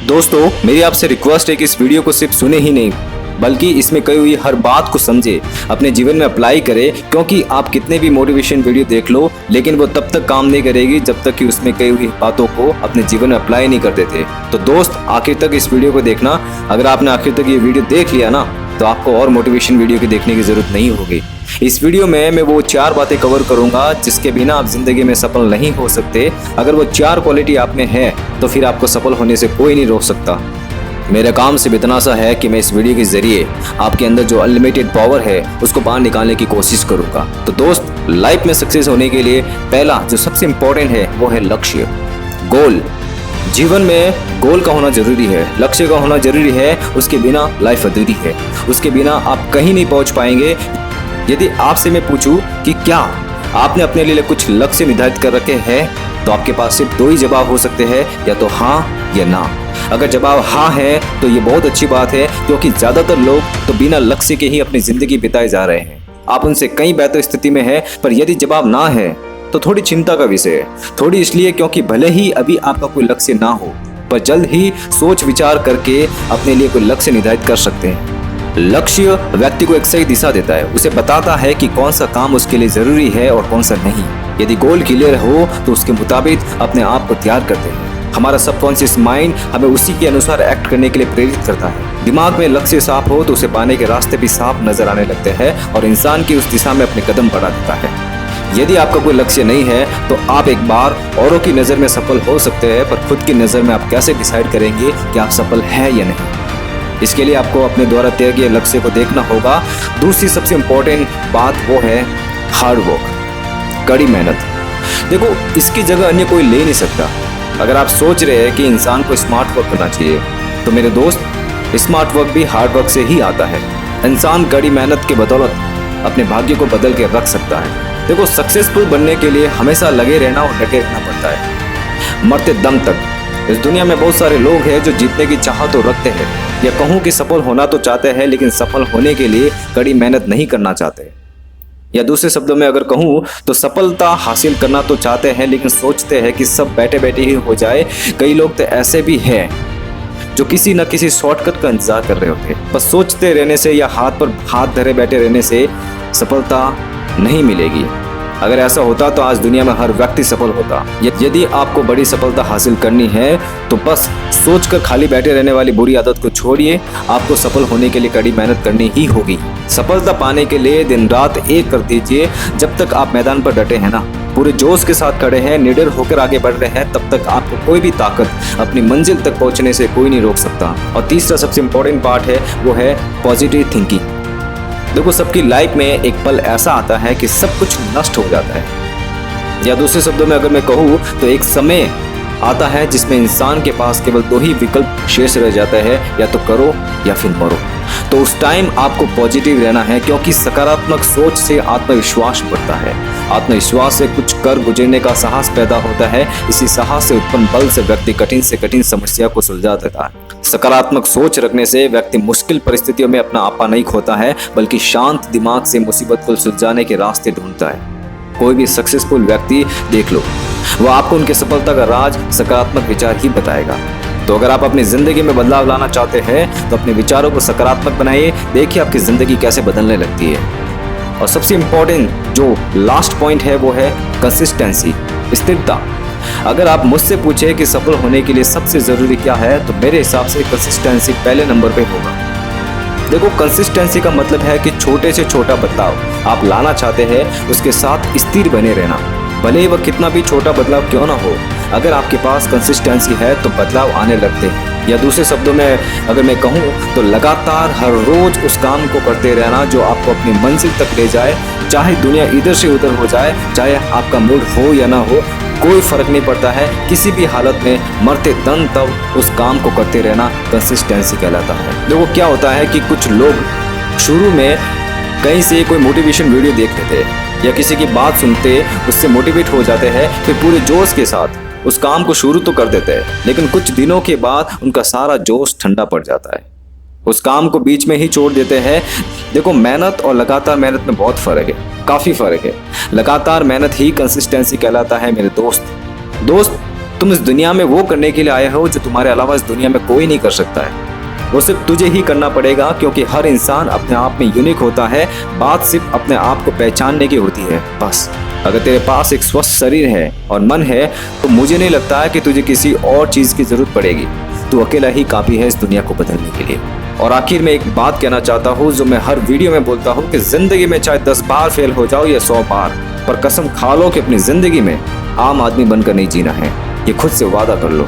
दोस्तों, मेरी आपसे रिक्वेस्ट है कि इस वीडियो को सिर्फ सुने ही नहीं बल्कि इसमें कही हुई हर बात को समझे, अपने जीवन में अप्लाई करें, क्योंकि आप कितने भी मोटिवेशन वीडियो देख लो लेकिन वो तब तक काम नहीं करेगी जब तक कि उसमें कही हुई बातों को अपने जीवन में अप्लाई नहीं कर देते। तो दोस्त, आखिर तक इस वीडियो को देखना। अगर आपने आखिर तक ये वीडियो देख लिया ना तो आपको और मोटिवेशन वीडियो की देखने की जरूरत नहीं होगी। इस वीडियो में मैं वो 4 बातें कवर करूंगा जिसके बिना आप जिंदगी में सफल नहीं हो सकते। अगर वो 4 क्वालिटी आप में है तो फिर आपको सफल होने से कोई नहीं रोक सकता। मेरा काम सिर्फ इतना सा है कि मैं इस वीडियो के जरिए आपके अंदर जो अनलिमिटेड पावर है उसको बाहर निकालने की कोशिश करूंगा। तो दोस्त, लाइफ में सक्सेस होने के लिए पहला जो सबसे इम्पोर्टेंट है वो है लक्ष्य, गोल। जीवन में गोल का होना जरूरी है, लक्ष्य का होना जरूरी है। उसके बिना लाइफ अधूरी है, उसके बिना आप कहीं नहीं पहुंच पाएंगे। यदि आपसे मैं पूछूं कि क्या आपने अपने लिए कुछ लक्ष्य निर्धारित कर रखे हैं तो आपके पास सिर्फ 2 ही जवाब हो सकते हैं, या तो हाँ या ना। अगर जवाब हाँ है तो ये बहुत अच्छी बात है, क्योंकि ज्यादातर लोग तो बिना लक्ष्य के ही अपनी जिंदगी बिताए जा रहे हैं। आप उनसे कई बेहतर स्थिति में है। पर यदि जवाब ना है तो थोड़ी चिंता का विषय है। थोड़ी इसलिए क्योंकि भले ही अभी आपका कोई लक्ष्य ना हो, पर जल्द ही सोच विचार करके अपने लिए कोई लक्ष्य निर्धारित कर सकते हैं। लक्ष्य व्यक्ति को एक सही दिशा देता है, उसे बताता है कि कौन सा काम उसके लिए जरूरी है और कौन सा नहीं। यदि गोल क्लियर हो तो उसके मुताबिक अपने आप को तैयार करते हैं। हमारा सबकॉन्शियस माइंड हमें उसी के अनुसार एक्ट करने के लिए प्रेरित करता है। दिमाग में लक्ष्य साफ हो तो उसे पाने के रास्ते भी साफ नजर आने लगते हैं और इंसान की उस दिशा में अपने कदम बढ़ा देता है। यदि आपका कोई लक्ष्य नहीं है तो आप एक बार औरों की नज़र में सफल हो सकते हैं, पर खुद की नज़र में आप कैसे डिसाइड करेंगे कि आप सफल हैं या नहीं? इसके लिए आपको अपने द्वारा तय किए लक्ष्य को देखना होगा। दूसरी सबसे इम्पोर्टेंट बात वो है हार्ड वर्क, कड़ी मेहनत। देखो, इसकी जगह अन्य कोई ले नहीं सकता। अगर आप सोच रहे हैं कि इंसान को स्मार्ट वर्क करना चाहिए तो मेरे दोस्त, स्मार्ट वर्क भी हार्ड वर्क से ही आता है। इंसान कड़ी मेहनत के बदौलत अपने भाग्य को बदल के रख सकता है। देखो, सक्सेसफुल बनने के लिए हमेशा लगे रहना और डटे रहना पड़ता है, मरते दम तक। इस दुनिया में बहुत सारे लोग हैं जो जीतने की चाहत तो रखते हैं, या कहूँ कि सफल होना तो चाहते हैं लेकिन सफल होने के लिए कड़ी मेहनत नहीं करना चाहते। या दूसरे शब्दों में अगर कहूँ तो सफलता हासिल करना तो चाहते हैं लेकिन सोचते हैं कि सब बैठे बैठे ही हो जाए। कई लोग तो ऐसे भी हैं जो किसी न किसी शॉर्टकट का इंतजार कर रहे होते हैं। बस सोचते रहने से या हाथ पर हाथ धरे बैठे रहने से सफलता नहीं मिलेगी। अगर ऐसा होता तो आज दुनिया में हर व्यक्ति सफल होता। यदि आपको बड़ी सफलता हासिल करनी है तो बस सोचकर खाली बैठे रहने वाली बुरी आदत को छोड़िए। आपको सफल होने के लिए कड़ी मेहनत करनी ही होगी। सफलता पाने के लिए दिन रात एक कर दीजिए। जब तक आप मैदान पर डटे हैं ना, पूरे जोश के साथ खड़े हैं, निडर होकर आगे बढ़ रहे हैं, तब तक आपको कोई भी ताकत अपनी मंजिल तक पहुंचने से कोई नहीं रोक सकता। और तीसरा सबसे इम्पोर्टेंट पार्ट है वो है पॉजिटिव थिंकिंग। देखो, सबकी लाइफ में एक पल ऐसा आता है कि सब कुछ नष्ट हो जाता है, या दूसरे शब्दों में अगर मैं कहूँ तो एक समय आता है जिसमें इंसान के पास केवल 2 ही विकल्प शेष रह जाता है, या तो करो या फिर मरो। तो उस टाइम आपको पॉजिटिव रहना है, क्योंकि सकारात्मक सोच से आत्मविश्वास बढ़ता है। आत्मविश्वास से कुछ कर गुजरने का साहस पैदा होता है। इसी साहस से उत्पन्न बल से व्यक्ति कठिन से कठिन समस्या को सुलझा देता है। सकारात्मक सोच रखने से व्यक्ति मुश्किल परिस्थितियों में अपना आपा नहीं खोता है, बल्कि शांत दिमाग से मुसीबत को सुलझाने के रास्ते ढूंढता है। कोई भी सक्सेसफुल व्यक्ति देख लो, वो आपको उनकी सफलता का राज सकारात्मक विचार ही बताएगा। तो अगर आप अपनी जिंदगी में बदलाव लाना चाहते हैं तो अपने विचारों को सकारात्मक बनाइए। देखिए आपकी जिंदगी कैसे बदलने लगती है। और सबसे इम्पोर्टेंट जो लास्ट पॉइंट है वो है कंसिस्टेंसी, स्थिरता। अगर आप मुझसे पूछे कि सफल होने के लिए सबसे जरूरी क्या है तो मेरे हिसाब से कंसिस्टेंसी पहले नंबर पे होगा। देखो, कंसिस्टेंसी का मतलब है कि छोटे से छोटा बदलाव आप लाना चाहते हैं उसके साथ स्थिर बने रहना, भले ही वह कितना भी छोटा बदलाव क्यों ना हो। अगर आपके पास कंसिस्टेंसी है तो बदलाव आने लगते हैं। या दूसरे शब्दों में अगर मैं कहूँ तो लगातार हर रोज उस काम को करते रहना जो आपको अपनी मंजिल तक ले जाए। चाहे दुनिया इधर से उधर हो जाए, चाहे आपका मूड हो या ना हो, कोई फर्क नहीं पड़ता है। किसी भी हालत में मरते दम तक उस काम को करते रहना कंसिस्टेंसी कहलाता है। देखो, क्या होता है कि कुछ लोग शुरू में कहीं से कोई मोटिवेशन वीडियो देख लेते हैं या किसी की बात सुनते उससे मोटिवेट हो जाते हैं, फिर पूरे जोश के साथ उस काम को शुरू तो कर देते हैं, लेकिन कुछ दिनों के बाद उनका सारा जोश ठंडा पड़ जाता है, उस काम को बीच में ही छोड़ देते हैं। देखो, मेहनत और लगातार मेहनत में बहुत फर्क है, काफी फर्क है। लगातार मेहनत ही कंसिस्टेंसी कहलाता है मेरे दोस्त। तुम इस दुनिया में वो करने के लिए आए हो जो तुम्हारे अलावा इस दुनिया में कोई नहीं कर सकता है। वो सिर्फ तुझे ही करना पड़ेगा, क्योंकि हर इंसान अपने आप में यूनिक होता है। बात सिर्फ अपने आप को पहचानने की होती है, बस। अगर तेरे पास एक स्वस्थ शरीर है और मन है तो मुझे नहीं लगता है कि तुझे किसी और चीज की जरूरत पड़ेगी। तू अकेला ही काफी है इस दुनिया को बदलने के लिए। और आखिर में एक बात कहना चाहता हूँ जो मैं हर वीडियो में बोलता हूँ कि जिंदगी में चाहे 10 बार फेल हो जाओ या 100 बार, पर कसम खा लो कि अपनी जिंदगी में आम आदमी बनकर नहीं जीना है। ये खुद से वादा कर लो।